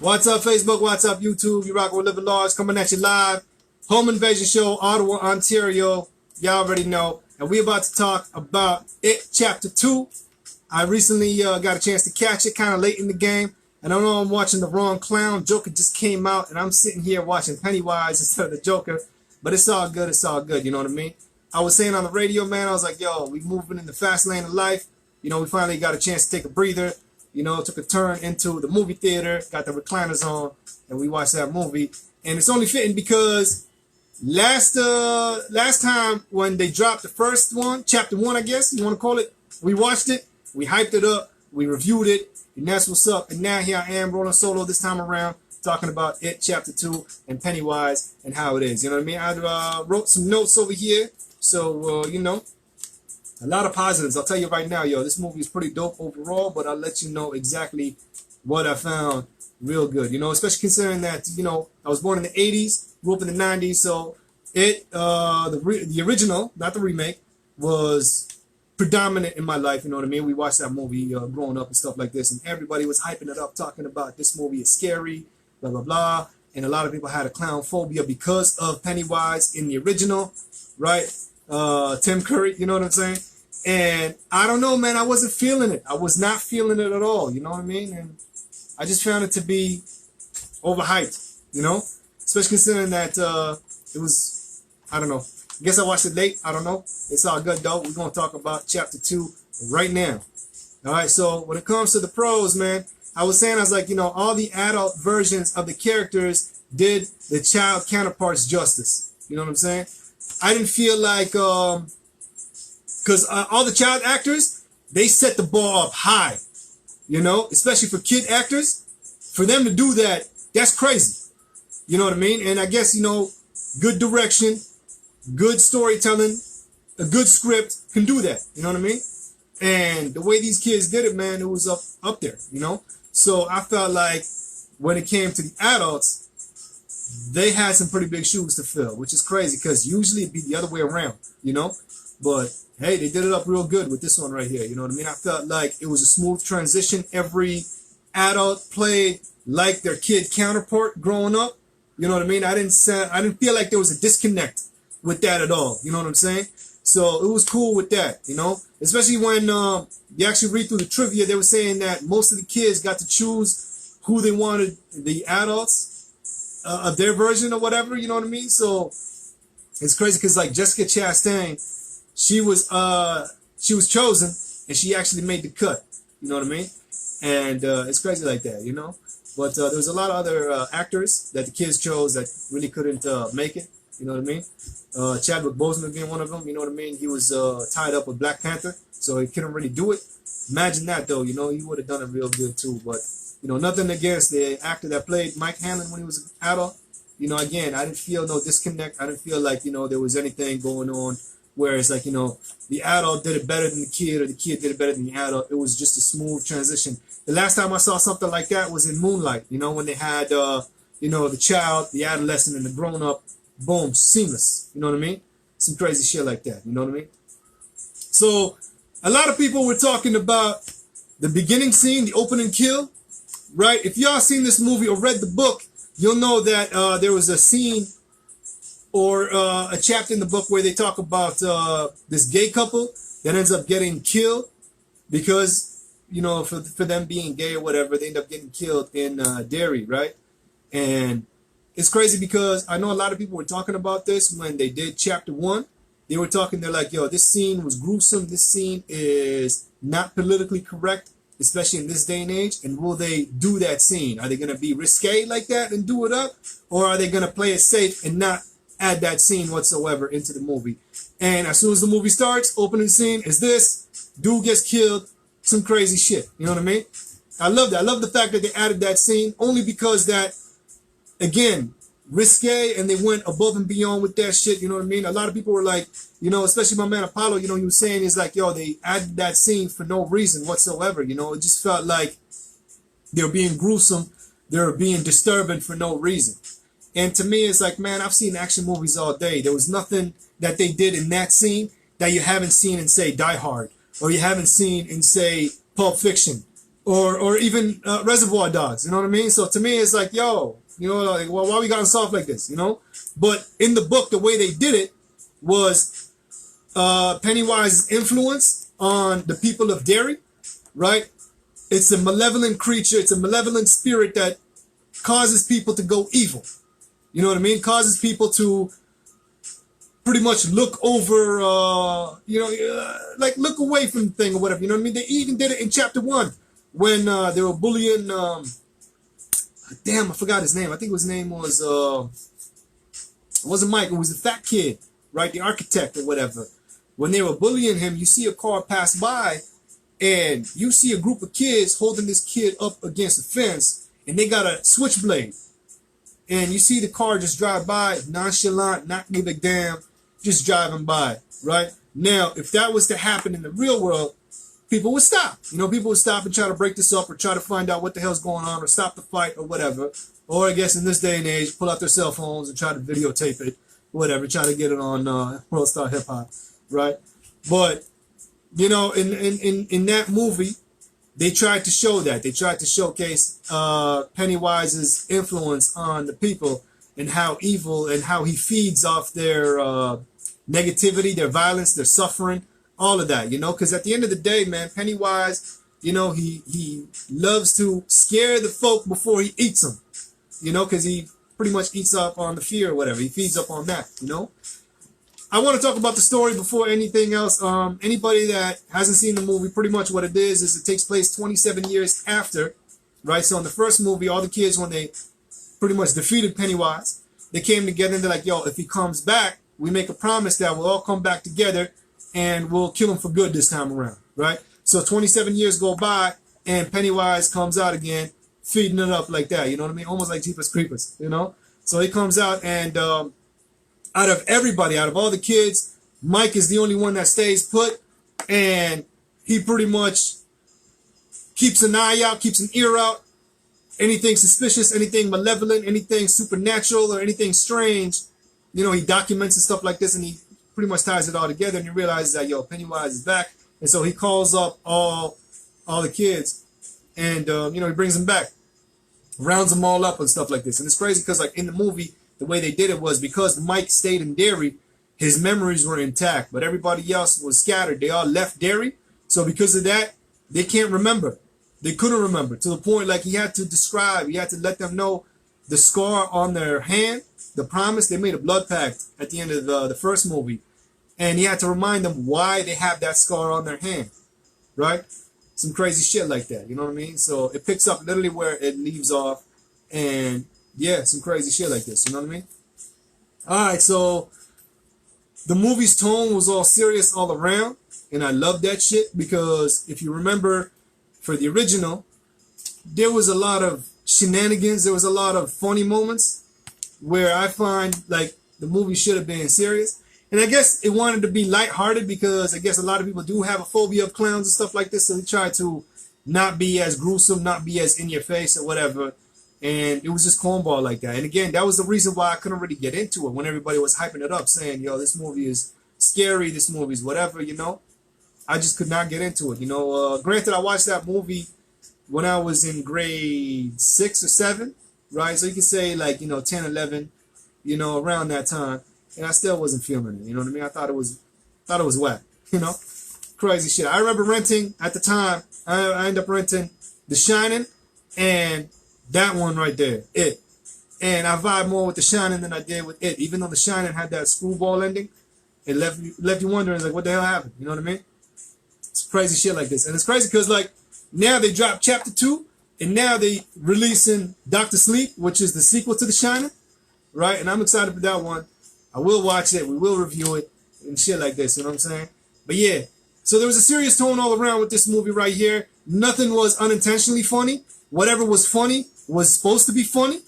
What's up, Facebook? What's up, YouTube? You rock with Living Laws coming at you live. Home Invasion Show, Ottawa, Ontario. Y'all already know. And we're about to talk about It Chapter 2. I recently got a chance to catch it kind of late in the game. And I know I'm watching the wrong clown. Joker just came out, and I'm sitting here watching Pennywise instead of the Joker. But it's all good. It's all good. You know what I mean? I was saying on the radio, man, I was like, yo, we moving in the fast lane of life. You know, we finally got a chance to take a breather. You know, took a turn into the movie theater, got the recliners on, and we watched that movie. And it's only fitting because last time when they dropped the first one, chapter 1, I guess you want to call it, we watched it, we hyped it up, we reviewed it, and that's what's up. And now here I am rolling solo this time around, talking about It Chapter 2 and Pennywise and how it is. You know what I mean? I wrote some notes over here, so you know. A lot of positives. I'll tell you right now, yo, this movie is pretty dope overall, but I'll let you know exactly what I found real good. You know, especially considering that, you know, I was born in the 80s, grew up in the 90s, so the original, not the remake, was predominant in my life, you know what I mean? We watched that movie growing up and stuff like this, and everybody was hyping it up, talking about this movie is scary, blah, blah, blah, and a lot of people had a clown phobia because of Pennywise in the original, right? Tim Curry, you know what I'm saying? And I don't know, man, I wasn't feeling it. I was not feeling it at all, you know what I mean? And I just found it to be overhyped, you know? Especially considering that it was, I don't know. I guess I watched it late. I don't know. It's all good, though. We're going to talk about Chapter 2 right now. All right, so when it comes to the pros, man, I was like, you know, all the adult versions of the characters did the child counterparts justice. You know what I'm saying? I didn't feel like, because all the child actors, they set the bar up high, you know, especially for kid actors. For them to do that, that's crazy. You know what I mean? And I guess, you know, good direction, good storytelling, a good script can do that. You know what I mean? And the way these kids did it, man, it was up there, you know? So I felt like when it came to the adults, they had some pretty big shoes to fill, which is crazy because usually it'd be the other way around, you know? But hey, they did it up real good with this one right here, you know what I mean? I felt like it was a smooth transition. Every adult played like their kid counterpart growing up, you know what I mean? I didn't feel like there was a disconnect with that at all, you know what I'm saying? So it was cool with that, you know? Especially when you actually read through the trivia, they were saying that most of the kids got to choose who they wanted, the adults, of their version or whatever, you know what I mean? So it's crazy because like Jessica Chastain, she was chosen and she actually made the cut, you know what I mean? And it's crazy like that, you know? But there was a lot of other actors that the kids chose that really couldn't make it, you know what I mean? Chadwick Boseman being one of them, you know what I mean? He was tied up with Black Panther, so he couldn't really do it. Imagine that though, you know, he would have done it real good too, but you know, nothing against the actor that played Mike Hanlon when he was an adult. You know, again, I didn't feel no disconnect. I didn't feel like, you know, there was anything going on where it's like, you know, the adult did it better than the kid or the kid did it better than the adult. It was just a smooth transition. The last time I saw something like that was in Moonlight, you know, when they had, you know, the child, the adolescent, and the grown-up, boom, seamless. You know what I mean? Some crazy shit like that. You know what I mean? So a lot of people were talking about the beginning scene, the opening kill. Right? If y'all seen this movie or read the book, you'll know that there was a scene or a chapter in the book where they talk about this gay couple that ends up getting killed because, you know, for them being gay or whatever, they end up getting killed in Derry, right? And it's crazy because I know a lot of people were talking about this when they did chapter 1. They were talking, they're like, yo, this scene was gruesome. This scene is not politically correct, especially in this day and age, and will they do that scene? Are they going to be risque like that and do it up? Or are they going to play it safe and not add that scene whatsoever into the movie? And as soon as the movie starts, opening scene is this, dude gets killed, some crazy shit. You know what I mean? I love that. I love the fact that they added that scene only because that, again, risque, and they went above and beyond with that shit, you know what I mean? A lot of people were like, you know, especially my man Apollo, you know, he was saying, he's like, yo, they added that scene for no reason whatsoever, you know? It just felt like they were being gruesome, they were being disturbing for no reason. And to me, it's like, man, I've seen action movies all day. There was nothing that they did in that scene that you haven't seen in, say, Die Hard, or you haven't seen in, say, Pulp Fiction, or even Reservoir Dogs. You know what I mean? So to me, it's like, yo, you know, like, well, why we gotten soft like this? You know? But in the book, the way they did it was Pennywise's influence on the people of Derry, right? It's a malevolent creature. It's a malevolent spirit that causes people to go evil. You know what I mean? Causes people to pretty much look over, like look away from the thing or whatever. You know what I mean? They even did it in chapter 1 when they were bullying, damn, I forgot his name. I think his name was, it wasn't Mike. It was the fat kid, right? The architect or whatever. When they were bullying him, you see a car pass by and you see a group of kids holding this kid up against a fence and they got a switchblade. And you see the car just drive by, nonchalant, not give a damn, just driving by, right? Now, if that was to happen in the real world, people would stop. You know, people would stop and try to break this up or try to find out what the hell's going on or stop the fight or whatever. Or I guess in this day and age, pull out their cell phones and try to videotape it, whatever, try to get it on World Star Hip Hop, right? But, you know, in that movie, they tried to show that. They tried to showcase Pennywise's influence on the people and how evil and how he feeds off their negativity, their violence, their suffering, all of that, you know, because at the end of the day, man, Pennywise, you know, he loves to scare the folk before he eats them, you know, because he pretty much eats up on the fear or whatever. He feeds up on that, you know. I want to talk about the story before anything else. Anybody that hasn't seen the movie, pretty much what it is it takes place 27 years after, right? So in the first movie, all the kids, when they pretty much defeated Pennywise, they came together and they're like, yo, if he comes back, we make a promise that we'll all come back together and we'll kill him for good this time around, right? So 27 years go by and Pennywise comes out again, feeding it up like that, you know what I mean? Almost like Jeepers Creepers, you know? So he comes out and out of everybody, out of all the kids, Mike is the only one that stays put, and he pretty much keeps an eye out, keeps an ear out. Anything suspicious, anything malevolent, anything supernatural, or anything strange, you know, he documents and stuff like this, and he pretty much ties it all together, and he realizes that, yo, Pennywise is back, and so he calls up all the kids, and, you know, he brings them back, rounds them all up and stuff like this, and it's crazy because, like, in the movie, the way they did it was because Mike stayed in Derry, his memories were intact, but everybody else was scattered. They all left Derry. So because of that, they can't remember. They couldn't remember to the point like he had to describe, he had to let them know the scar on their hand, the promise. They made a blood pact at the end of the first movie. And he had to remind them why they have that scar on their hand, right? Some crazy shit like that, you know what I mean? So it picks up literally where it leaves off, and yeah, some crazy shit like this, you know what I mean? All right, so the movie's tone was all serious all around, and I love that shit because if you remember, for the original, there was a lot of shenanigans, there was a lot of funny moments where I find like the movie should have been serious. And I guess it wanted to be lighthearted because I guess a lot of people do have a phobia of clowns and stuff like this, so they try to not be as gruesome, not be as in your face or whatever. And it was just cornball like that. And again, that was the reason why I couldn't really get into it when everybody was hyping it up, saying, yo, this movie is scary, this movie is whatever, you know. I just could not get into it, you know. Granted, I watched that movie when I was in grade 6 or 7, right? So you can say like, you know, 10, 11, you know, around that time. And I still wasn't feeling it, you know what I mean? I thought it was whack, you know. Crazy shit. I remember renting at the time. I ended up renting The Shining and that one right there, It. And I vibe more with The Shining than I did with It. Even though The Shining had that screwball ending, it left you wondering, like, what the hell happened? You know what I mean? It's crazy shit like this. And it's crazy because, like, now they dropped chapter 2, and now they releasing Dr. Sleep, which is the sequel to The Shining, right? And I'm excited for that one. I will watch it. We will review it and shit like this, you know what I'm saying? But yeah, so there was a serious tone all around with this movie right here. Nothing was unintentionally funny. Whatever was funny was supposed to be funny,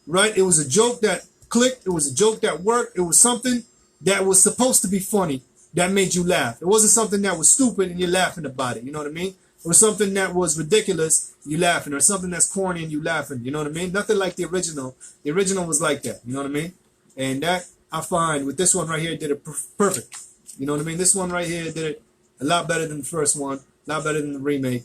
right? It was a joke that clicked. It was a joke that worked. It was something that was supposed to be funny that made you laugh. It wasn't something that was stupid and you're laughing about it. You know what I mean? It was something that was ridiculous, you laughing, or something that's corny and you laughing. You know what I mean? Nothing like the original. The original was like that. You know what I mean? And that I find with this one right here did it perfect. You know what I mean? This one right here did it a lot better than the first one, a lot better than the remake.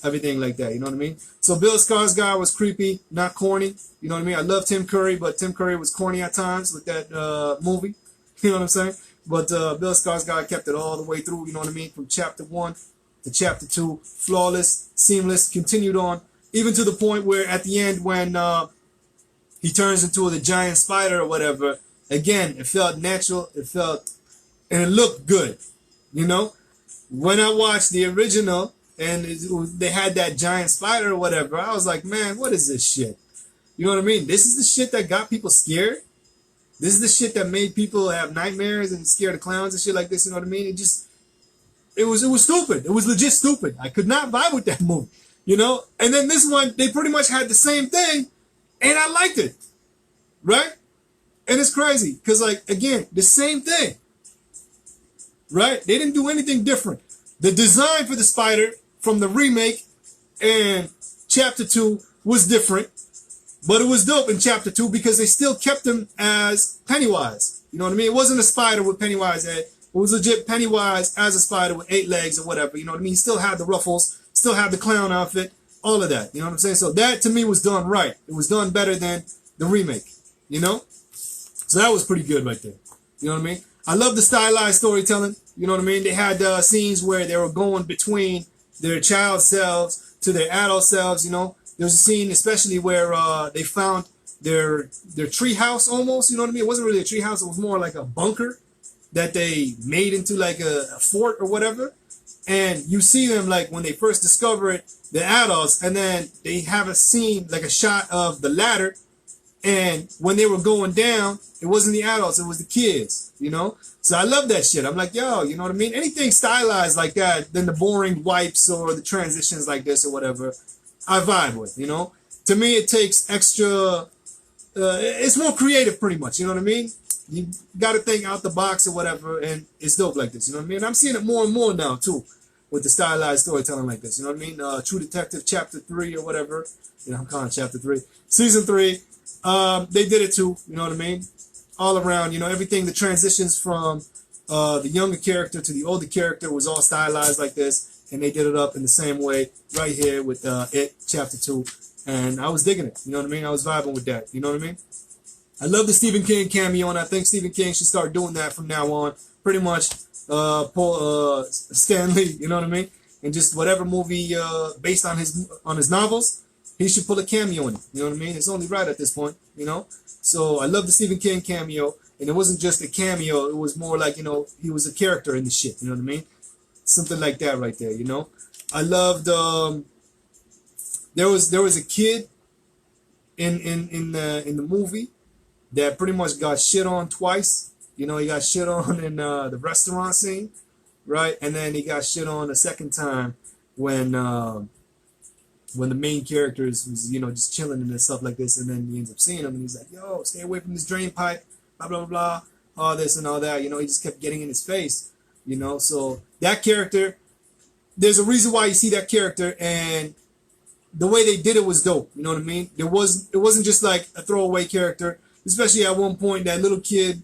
everything like that. You know what I mean? So Bill Skarsgård was creepy, not corny. You know what I mean? I love Tim Curry, but Tim Curry was corny at times with that movie. You know what I'm saying? But Bill Skarsgård kept it all the way through. You know what I mean? From chapter 1 to chapter 2, flawless, seamless, continued on, even to the point where at the end when he turns into the giant spider or whatever, again, it felt natural. It felt, and it looked good. You know? When I watched the original and they had that giant spider or whatever, I was like, man, what is this shit? You know what I mean? This is the shit that got people scared. This is the shit that made people have nightmares and scared of clowns and shit like this. You know what I mean? It was stupid. It was legit stupid. I could not vibe with that movie, you know? And then this one, they pretty much had the same thing, and I liked it, right? And it's crazy, because, like, again, the same thing, right? They didn't do anything different. The design for the spider from the remake and chapter 2 was different, but it was dope in chapter 2 because they still kept him as Pennywise. You know what I mean? It wasn't a spider with Pennywise head. It was legit Pennywise as a spider with 8 legs or whatever. You know what I mean? He still had the ruffles, still had the clown outfit, all of that. You know what I'm saying? So that to me was done right. It was done better than the remake, you know? So that was pretty good right there. You know what I mean? I love the stylized storytelling. You know what I mean? They had scenes where they were going between their child selves to their adult selves, you know? There was a scene especially where they found their tree house almost, you know what I mean? It wasn't really a tree house. It was more like a bunker that they made into like a fort or whatever. And you see them like when they first discover it, the adults, and then they have a scene, like a shot of the ladder. And when they were going down, it wasn't the adults, it was the kids, you know? So I love that shit. I'm like, yo, you know what I mean? Anything stylized like that than the boring wipes or the transitions like this or whatever, I vibe with, you know? To me, it takes extra, it's more creative pretty much, you know what I mean? You got to think out the box or whatever, and it's dope like this, you know what I mean? I'm seeing it more and more now, too, with the stylized storytelling like this, you know what I mean? True Detective Chapter 3 or whatever, you know, I'm calling it Chapter 3. Season 3, they did it too, you know what I mean? All around, you know, everything, the transitions from the younger character to the older character was all stylized like this, and they did it up in the same way right here with It Chapter 2, and I was digging it, you know what I mean? I was vibing with that, you know what I mean? I love the Stephen King cameo, and I think Stephen King should start doing that from now on. Pretty much pull Stan Lee, you know what I mean? And just whatever movie based on his novels, he should pull a cameo in it. You know what I mean? It's only right at this point, you know? So I love the Stephen King cameo, and it wasn't just a cameo. It was more like, you know, he was a character in the shit, you know what I mean? Something like that right there, you know? I loved, there was a kid in the movie that pretty much got shit on twice. You know, he got shit on in the restaurant scene, right? And then he got shit on a second time when the main character was, you know, just chilling and stuff like this, and then he ends up seeing him, and he's like, yo, stay away from this drain pipe, blah, blah, blah, all this and all that. You know, he just kept getting in his face, you know? So that character, there's a reason why you see that character, and the way they did it was dope, you know what I mean? It wasn't just like a throwaway character. Especially at one point, that little kid,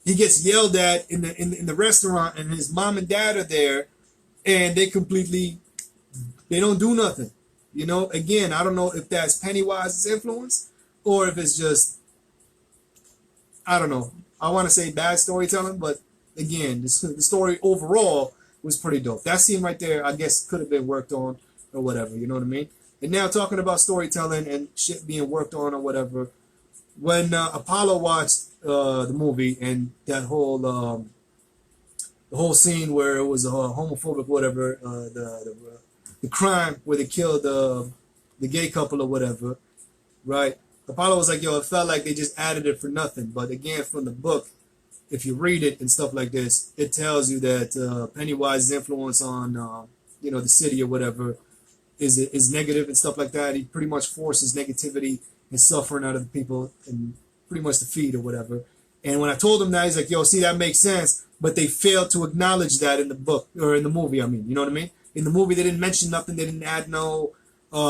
he gets yelled at in the restaurant, and his mom and dad are there, and they don't do nothing. You know, again, I don't know if that's Pennywise's influence or if it's just, I don't know. I want to say bad storytelling, but again, the story overall was pretty dope. That scene right there, I guess, could have been worked on or whatever. You know what I mean? And now talking about storytelling and shit being worked on or whatever. When Apollo watched the movie and that whole the whole scene where it was homophobic, whatever, the crime where they killed the gay couple or whatever, right? Apollo was like, yo, it felt like they just added it for nothing. But again, from the book, if you read it and stuff like this, it tells you that Pennywise's influence on you know, the city or whatever is negative and stuff like that. He pretty much forces negativity and suffering out of the people and pretty much the feed or whatever. And when I told him that, he's like, yo, see, that makes sense. But they failed to acknowledge that in the book, or in the movie, I mean. You know what I mean? In the movie, they didn't mention nothing. They didn't add no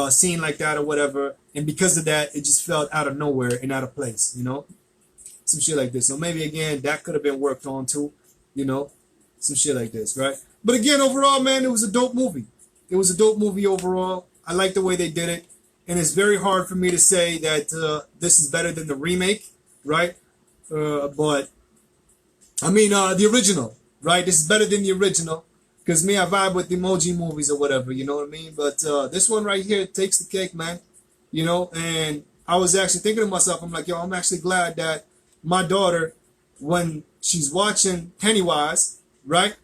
scene like that or whatever. And because of that, it just felt out of nowhere and out of place, you know? Some shit like this. So maybe, again, that could have been worked on too, you know? Some shit like this, right? But again, overall, man, it was a dope movie. It was a dope movie overall. I like the way they did it. And it's very hard for me to say that this is better than the remake, right? But, I mean, the original, right? This is better than the original. Because me, I vibe with the emoji movies or whatever, you know what I mean? But this one right here takes the cake, man. You know, and I was actually thinking to myself, I'm like, yo, I'm actually glad that my daughter, when she's watching Pennywise, right?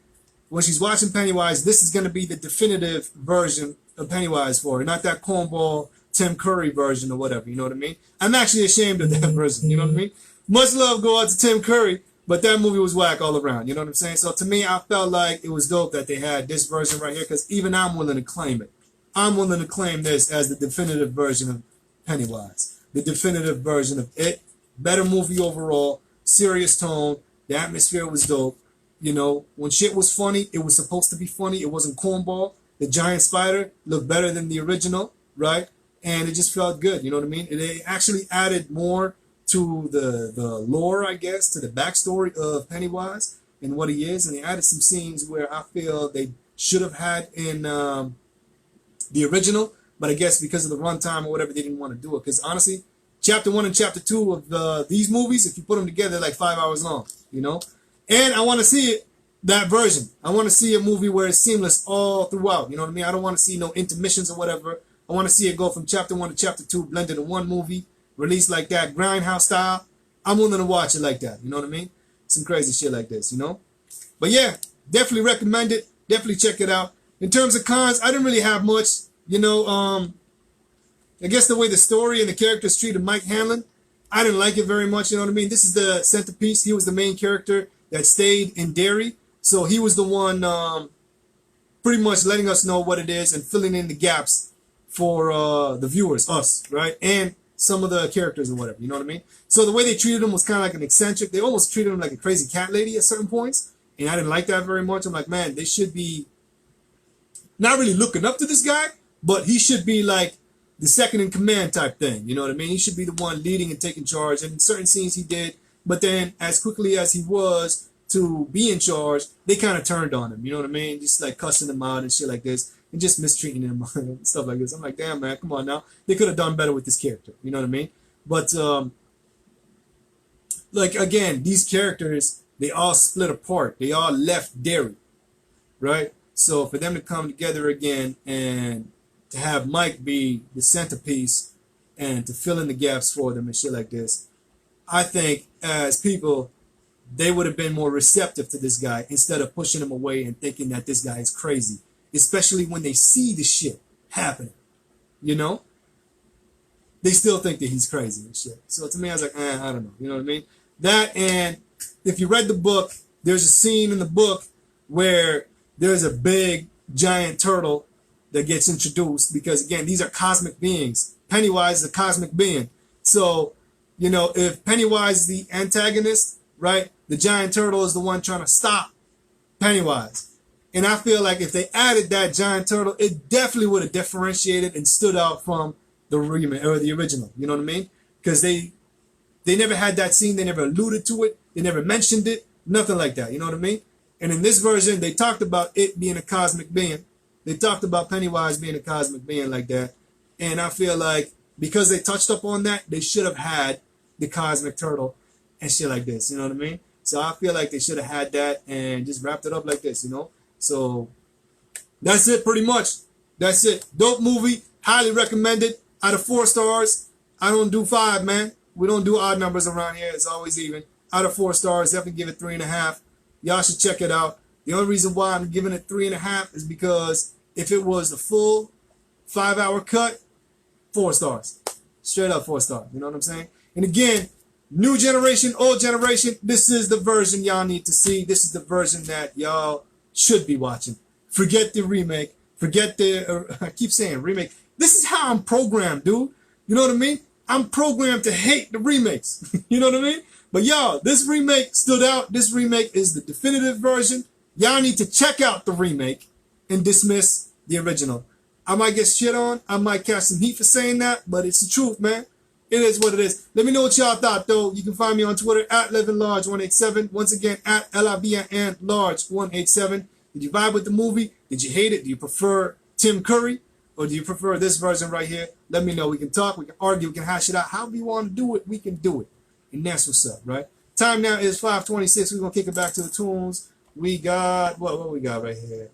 When she's watching Pennywise, this is going to be the definitive version of Pennywise for her, not that cornball Tim Curry version or whatever, you know what I mean? I'm actually ashamed of that version, you know what I mean? Much love go out to Tim Curry, but that movie was whack all around, you know what I'm saying? So to me, I felt like it was dope that they had this version right here, because even I'm willing to claim it. I'm willing to claim this as the definitive version of Pennywise, the definitive version of it. Better movie overall, serious tone, the atmosphere was dope. You know, when shit was funny, it was supposed to be funny. It wasn't cornball. The giant spider looked better than the original, right? And it just felt good, you know what I mean? They actually added more to the lore, I guess, to the backstory of Pennywise and what he is. And they added some scenes where I feel they should have had in the original. But I guess because of the runtime or whatever, they didn't want to do it. Because honestly, Chapter 1 and Chapter 2 of these movies, if you put them together, they're like 5 hours long, you know? And I want to see it, that version. I want to see a movie where it's seamless all throughout. You know what I mean? I don't want to see no intermissions or whatever. I want to see it go from Chapter 1 to Chapter 2 blended in one movie, released like that, Grindhouse style. I'm willing to watch it like that. You know what I mean? Some crazy shit like this, you know? But yeah, definitely recommend it. Definitely check it out. In terms of cons, I didn't really have much. You know, I guess the way the story and the characters treated Mike Hanlon, I didn't like it very much. You know what I mean? This is the centerpiece. He was the main character that stayed in Derry. So he was the one pretty much letting us know what it is and filling in the gaps for the viewers, us, right? And some of the characters or whatever, you know what I mean? So the way they treated him was kind of like an eccentric. They almost treated him like a crazy cat lady at certain points. And I didn't like that very much. I'm like, man, they should be not really looking up to this guy, but he should be like the second in command type thing. You know what I mean? He should be the one leading and taking charge. And in certain scenes he did. But then as quickly as he was to be in charge, they kind of turned on him. You know what I mean? Just like cussing him out and shit like this. And just mistreating him and stuff like this. I'm like, damn, man, come on now. They could have done better with this character. You know what I mean? But, like, again, these characters, they all split apart. They all left Derry, right? So for them to come together again and to have Mike be the centerpiece and to fill in the gaps for them and shit like this, I think as people, they would have been more receptive to this guy instead of pushing him away and thinking that this guy is crazy, especially when they see the shit happening, you know? They still think that he's crazy and shit. So to me, I was like, I don't know, you know what I mean? That, and if you read the book, there's a scene in the book where there's a big giant turtle that gets introduced because, again, these are cosmic beings. Pennywise is a cosmic being. So, you know, if Pennywise is the antagonist, right, the giant turtle is the one trying to stop Pennywise. And I feel like if they added that giant turtle, it definitely would have differentiated and stood out from the remake or the original. You know what I mean? Because they never had that scene. They never alluded to it. They never mentioned it. Nothing like that. You know what I mean? And in this version, they talked about it being a cosmic being. They talked about Pennywise being a cosmic being like that. And I feel like because they touched up on that, they should have had the cosmic turtle and shit like this. You know what I mean? So I feel like they should have had that and just wrapped it up like this, you know? So that's it pretty much. That's it. Dope movie. Highly recommended. Out of 4 stars, I don't do 5, man. We don't do odd numbers around here. It's always even. Out of 4 stars, definitely give it 3.5. Y'all should check it out. The only reason why I'm giving it 3.5 is because if it was the full 5-hour cut, 4 stars. Straight up 4 stars. You know what I'm saying? And again, new generation, old generation, this is the version y'all need to see. This is the version that y'all should be watching. Forget the remake. Forget the, I keep saying remake. This is how I'm programmed, dude. You know what I mean? I'm programmed to hate the remakes. You know what I mean? But y'all, this remake stood out. This remake is the definitive version. Y'all need to check out the remake and dismiss the original. I might get shit on. I might catch some heat for saying that, but it's the truth, man. It is what it is. Let me know what y'all thought, though. You can find me on Twitter at LivinLarge187. Once again, at LIVINLarge187. Did you vibe with the movie? Did you hate it? Do you prefer Tim Curry, or do you prefer this version right here? Let me know. We can talk, we can argue, we can hash it out. However you want to do it, we can do it. And that's what's up, right? Time now is 5:26. We're gonna kick it back to the tunes. We got what we got right here?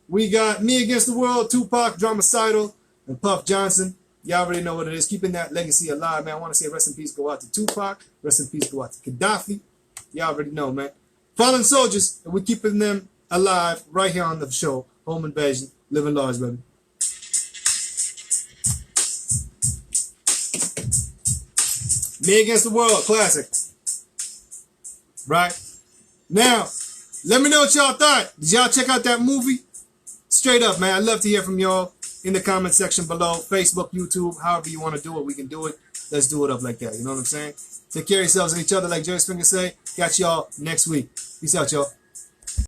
We got Me Against the World, Tupac, Dramacidal, and Puff Johnson. Y'all already know what it is. Keeping that legacy alive, man. I want to say rest in peace go out to Tupac. Rest in peace go out to Gaddafi. Y'all already know, man. Fallen soldiers, and we're keeping them alive right here on the show. Home Invasion, living large, baby. Me Against the World, classic. Right? Now, let me know what y'all thought. Did y'all check out that movie? Straight up, man. I'd love to hear from y'all in the comment section below. Facebook, YouTube, however you want to do it, we can do it. Let's do it up like that. You know what I'm saying? Take care of yourselves and each other, like Jerry Springer say. Catch y'all next week. Peace out, y'all.